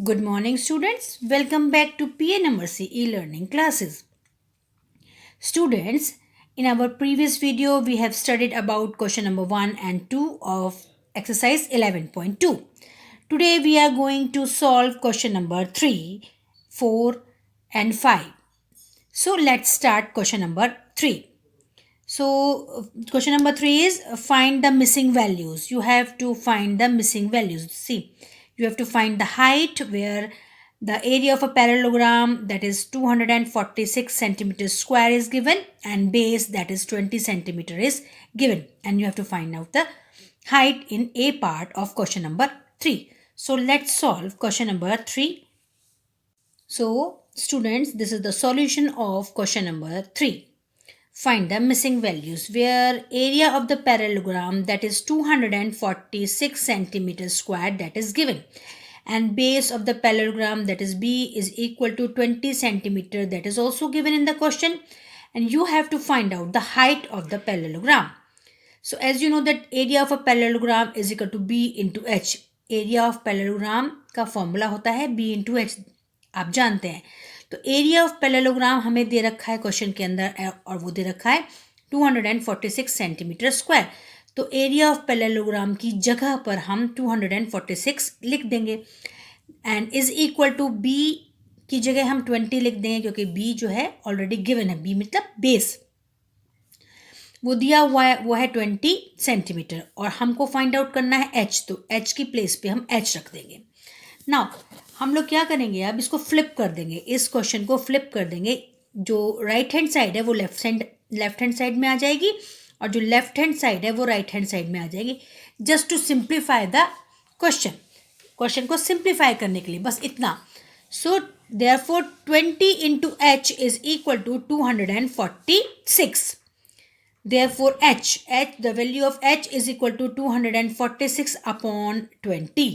Good morning, students. Welcome back to PNMRC e-learning classes. Students, in our previous video, we have studied about question number 1 and 2 of exercise 11.2. Today, we are going to solve question number 3, 4, and 5. So, let's start question number 3. So, question number 3 is find the missing values. You have to find the missing values. See, you have to find the height where the area of a parallelogram, that is 246 centimeters square, is given, and base, that is 20 centimeter, is given. And you have to find out the height in A part of question number 3. So, let's solve question number 3. So, students, this is the solution of question number 3. Find the missing values where area of the parallelogram, that is 246 centimeters squared, that is given, and base of the parallelogram, that is B, is equal to 20 centimeter, that is also given in the question, and you have to find out the height of the parallelogram. So as you know that area of a parallelogram is equal to B into H. area of parallelogram का formula होता है B into H, आप जानते हैं. तो area of parallelogram हमें दे रखा है क्वेश्चन के अंदर, और वो दे रखा है 246 सेंटीमीटर स्क्वायर. तो एरिया ऑफ पैरेललोग्राम की जगह पर हम 246 लिख देंगे, and is equal to B की जगह हम 20 लिख देंगे, क्योंकि बी जो है ऑलरेडी गिवन है. बी मतलब बेस, वो दिया हुआ है, वो है 20 सेंटीमीटर, और हमको फाइंड आउट करना है एच. तो एच की प्लेस पे हम एच रख देंगे. नाउ हम लोग क्या करेंगे, अब इसको फ्लिप कर देंगे, इस क्वेश्चन को फ्लिप कर देंगे. जो राइट हैंड साइड है वो लेफ्ट हैंड साइड में आ जाएगी, और जो लेफ्ट हैंड साइड है वो राइट हैंड साइड में आ जाएगी. Just to simplify the question को सिंप्लीफाई करने के लिए, बस इतना. So therefore 20 into h is equal to 246. Therefore the value of h is equal to 246 upon 20.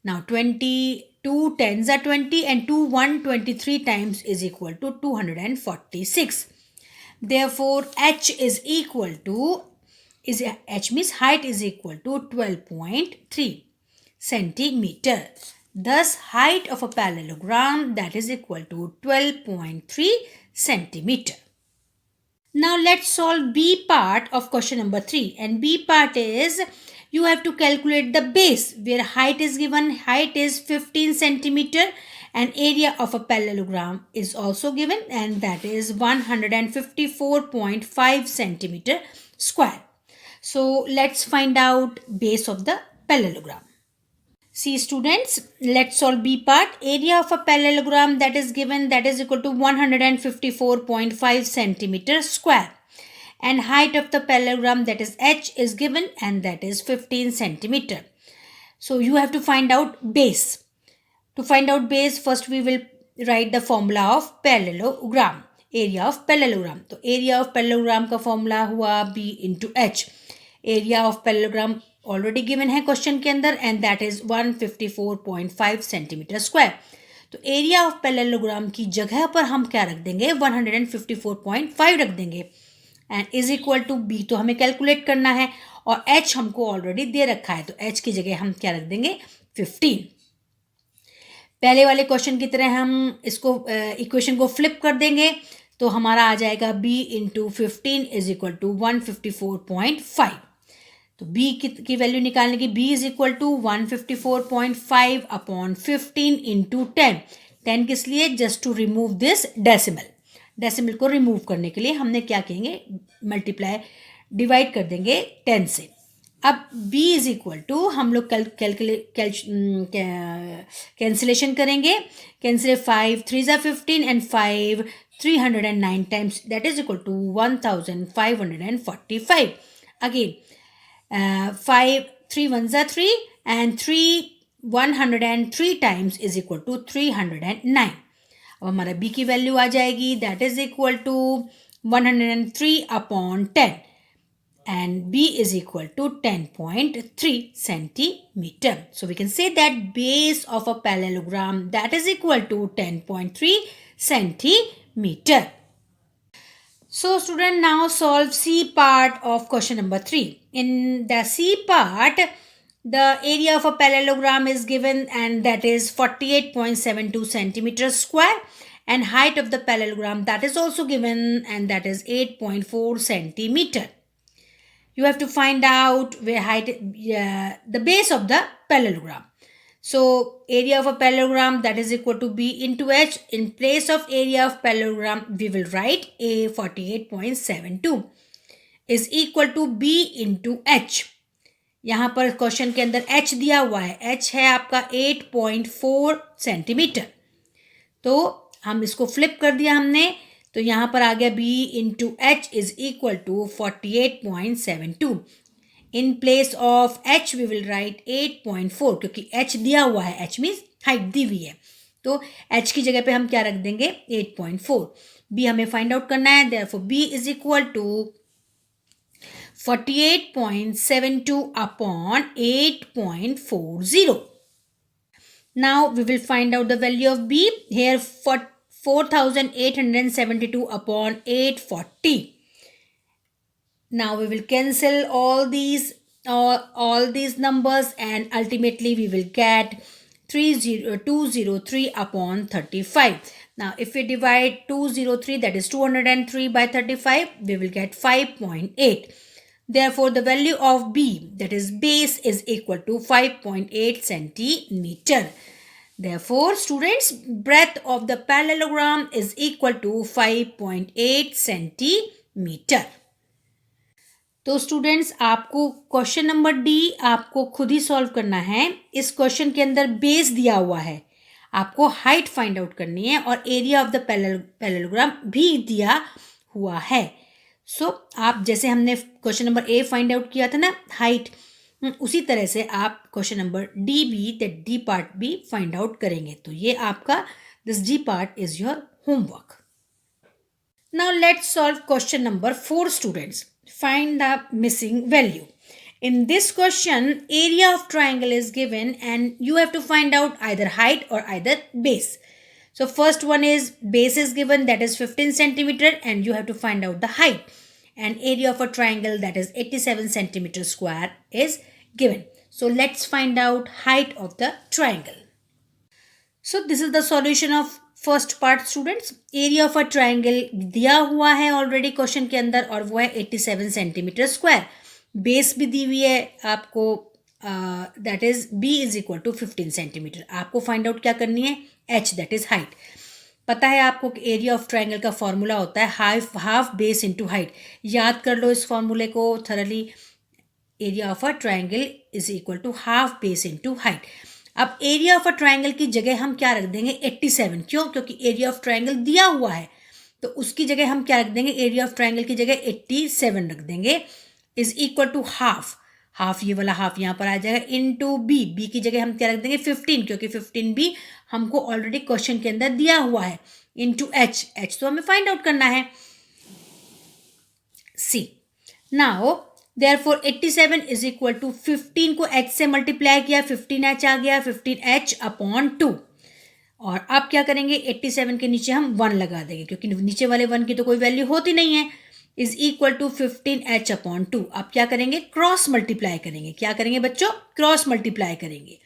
Now 22 tens are 20, and 2 123 times is equal to 246. Therefore h is equal to, h means height, is equal to 12.3 centimeter. Thus height of a parallelogram, that is equal to 12.3 centimeter. Now let's solve B part of question number 3, and B part is you have to calculate the base where height is given. Height is 15 centimeter, and area of a parallelogram is also given, and that is 154.5 centimeter square. So let's find out base of the parallelogram. See students, let's solve B part. Area of a parallelogram that is given, that is equal to 154.5 centimeter square, and height of the parallelogram, that is h, is given, and that is 15 centimeter. So you have to find out base. To find out base, first we will write the formula of parallelogram, area of parallelogram. तो area of parallelogram का formula हुआ B into H. area of parallelogram already given है question के अंदर, and that is 154.5 centimetre square. तो area of parallelogram की जगह पर हम क्या रख देंगे, 154.5 रख देंगे, and is equal to B तो हमें कैलकुलेट करना है, और एच हमको ऑलरेडी दे रखा है, तो एच की जगह हम क्या रख देंगे, 15. पहले वाले क्वेश्चन की तरह हम इसको इक्वेशन को फ्लिप कर देंगे, तो हमारा आ जाएगा b into 15 is equal to 154.5. तो b की वैल्यू निकालने की, b is equal to 154.5 upon 15 into 10. 10 किस लिए, just to remove this decimal को रिमूव करने के लिए हमने क्या कहेंगे, मल्टीप्लाई, डिवाइड कर देंगे 10 से. अब b इज इक्वल टू, हम लोग कैंसिलेशन करेंगे. Cancel 5 3 15 and 5 309 times, that is equal to 1545. Again 5 3 1s are 3, and 103 times is equal to 309. अब हमारा b की वैल्यू आ जाएगी, that is equal to 103 upon 10, and b is equal to 10.3 centimeter. So we can say that base of a parallelogram, that is equal to 10.3 centimeter. So student, now solve C part of question number 3. In the C part, The area of a parallelogram is given, and that is 48.72 centimeters square, and height of the parallelogram that is also given, and that is 8.4 centimeter. You have to find out where height, the base of the parallelogram. So area of a parallelogram that is equal to B into H. In place of area of parallelogram, we will write A 48.72 is equal to B into H. यहाँ पर question के अंदर H दिया हुआ है, H है आपका 8.4 centimetre. तो हम इसको फ्लिप कर दिया हमने, तो यहाँ पर आ गया B into H is equal to 48.72. In place of H we will write 8.4, क्योंकि H दिया हुआ है, H मीन्स हाइट दी हुई है, तो H की जगह पे हम क्या रख देंगे 8.4. B हमें फाइंड आउट करना है, therefore B is equal to 48.72 upon 8.40. Now we will find out the value of B. Here for 4872 upon 840. Now we will cancel all these numbers, and ultimately we will get 203 upon 35. Now if we divide 203, that is 203 by 35, we will get 5.8. Therefore the value of B, that is base, is equal to 5.8 centimeter. Therefore students, breadth of the parallelogram is equal to 5.8 centimeter. तो students, आपको question number D आपको खुद ही solve करना है. इस question के अंदर base दिया हुआ है, आपको हाइट फाइंड आउट करनी है, और एरिया ऑफ द पैरेललोग्राम भी दिया हुआ है. सो आप जैसे हमने question number A find out किया था ना हाइट, उसी तरह से आप क्वेश्चन नंबर डी भी, दैट डी पार्ट भी फाइंड आउट करेंगे. तो ये आपका this D part is your homework. Now let's solve question number 4 students. Find the missing value. In this question, area of triangle is given, and you have to find out either height or either base. So first one is base is given, that is 15 centimeter, and you have to find out the height. And area of a triangle, that is 87 centimeter square, is given. So let's find out height of the triangle. So this is the solution of first part students. Area of a triangle दिया हुआ है already question के अंदर, और वो है 87 centimetre square. Base भी दी हुई है आपको, that is B is equal to 15 centimetre. आपको फाइंड आउट क्या करनी है, एच, दैट इज हाइट. पता है आपको कि एरिया ऑफ ट्राइंगल का फॉर्मूला होता है हाफ बेस इंटू हाइट. याद कर लो इस फॉर्मूले को thoroughly. Area of a triangle is equal to half base into height. अब एरिया ऑफ अ ट्राइंगल की जगह हम क्या रख देंगे 87. क्यों? क्योंकि एरिया ऑफ ट्राइंगल दिया हुआ है, तो उसकी जगह हम क्या रख देंगे, एरिया ऑफ ट्राइंगल की जगह 87 रख देंगे, is equal to half. Half ये वाला हाफ यहाँ पर आ जाएगा इनटू बी. बी की जगह हम क्या रख देंगे 15, क्योंकि 15 भी हमको ऑलरेडी क्वेश्चन के अंदर दिया हुआ है, इनटू एच. एच तो हमें फाइंड आउट करना है. सी now Therefore 87 is equal to 15 को h से मल्टीप्लाई किया, 15h आ गया, 15h अपॉन 2. और अब क्या करेंगे, 87 के नीचे हम 1 लगा देंगे, क्योंकि नीचे वाले 1 की तो कोई वैल्यू होती नहीं है. Is equal to 15h upon 2. अब क्या करेंगे, क्रॉस मल्टीप्लाई करेंगे. क्या करेंगे बच्चों, क्रॉस मल्टीप्लाई करेंगे.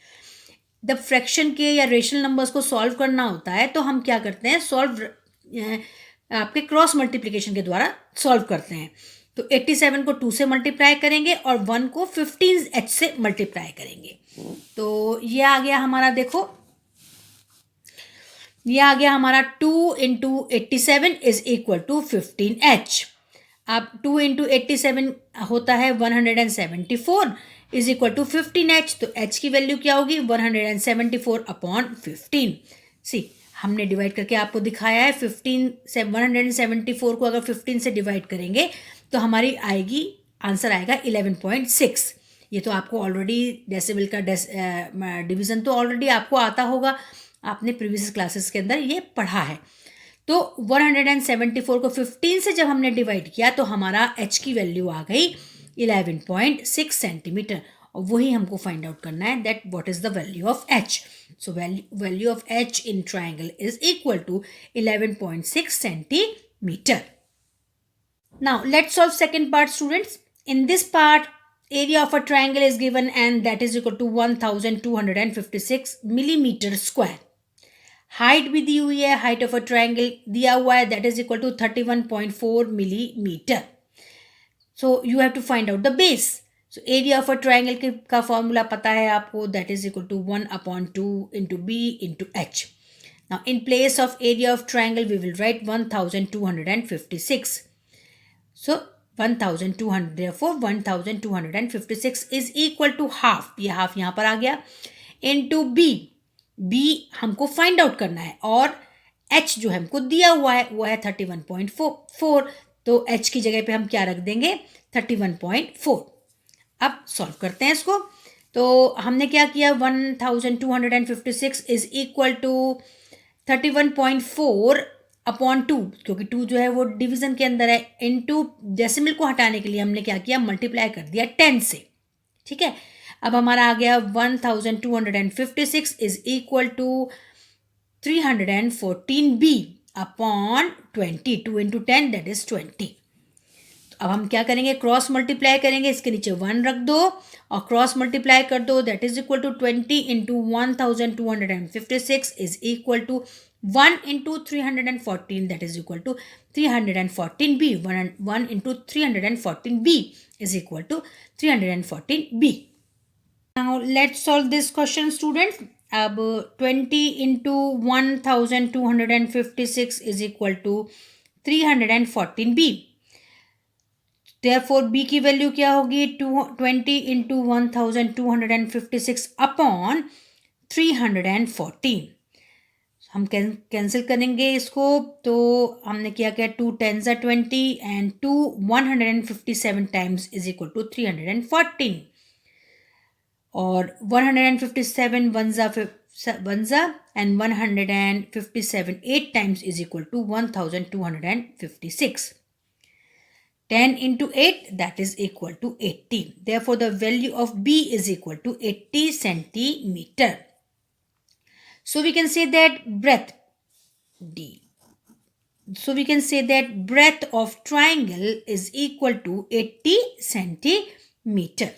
जब फ्रैक्शन के या रेशनल नंबर्स को सॉल्व करना होता है तो हम क्या करते हैं, सॉल्व आपके क्रॉस मल्टीप्लिकेशन के द्वारा सॉल्व करते हैं. तो 87 को 2 से मल्टीप्लाई करेंगे और 1 को 15h से मल्टीप्लाई करेंगे. तो ये आ गया हमारा, देखो ये आ गया हमारा 2 into 87 is equal to 15h. अब 2 इंटू 87 होता है 174 इज इक्वल टू 15h. तो h की वैल्यू क्या होगी, 174 अपॉन 15. सी हमने डिवाइड करके आपको दिखाया है. 15 से 174 को अगर 15 से डिवाइड करेंगे तो हमारी आएगी, आंसर आएगा 11.6. ये तो आपको ऑलरेडी डेसिबल का डिवीज़न तो ऑलरेडी आपको आता होगा, आपने प्रीवियस क्लासेस के अंदर ये पढ़ा है. तो 174 को 15 से जब हमने डिवाइड किया तो हमारा h की वैल्यू आ गई 11.6 सेंटीमीटर. और वही हमको फाइंड आउट करना है, that what is the value of h. So value of h in triangle is equal to 11.6 centimetre. Now let's solve second part students. In this part, area of a triangle is given and that is equal to 1256 millimeter square. Height भी दी हुई है, height of a triangle दिया हुआ है, that is equal to 31.4 millimetre. So you have to find out the base. So area of a triangle का formula पता है आपको, that is equal to 1/2 into B into H. Now in place of area of triangle we will write 1256. So 1200, therefore 1256 is equal to half, ये half यहाँ पर आ गया, into b. b हमको फाइंड आउट करना है और h जो हमको दिया हुआ है वो है 31.4. तो h की जगह पे हम क्या रख देंगे, 31.4. अब सॉल्व करते हैं इसको. तो हमने क्या किया, 1256 इज इक्वल टू 31.4 अपॉन 2, क्योंकि 2 जो है वो डिवीजन के अंदर है, इनटू डेसिमल को हटाने के लिए हमने क्या किया, मल्टीप्लाई कर दिया 10 से. ठीक है, अब हमारा आ गया 1256 is equal to 314b upon 20. 2 into 10 that is 20. अब हम क्या करेंगे, क्रॉस मल्टीप्लाई करेंगे, इसके नीचे 1 रख दो और क्रॉस मल्टीप्लाई कर दो, that is equal to 20 into 1256 is equal to 1 into 314 that is equal to 314b. 1 into 314b is equal to 314b. Now let's solve this question, students. अब 20 into 1256 is equal to 314b. Therefore b की वैल्यू क्या होगी, 20 into 1256 upon 314. हम cancel करेंगे इसको, तो हमने क्या किया, 2 10 20 and 2 157 times is equal to 314. और 157 वन जा and 157 8 times is equal to 1256. 10 into 8 that is equal to 80. Therefore, the value of B is equal to 80 centimeter. So we can say that breadth D. So we can say that breadth of triangle is equal to 80 centimeter.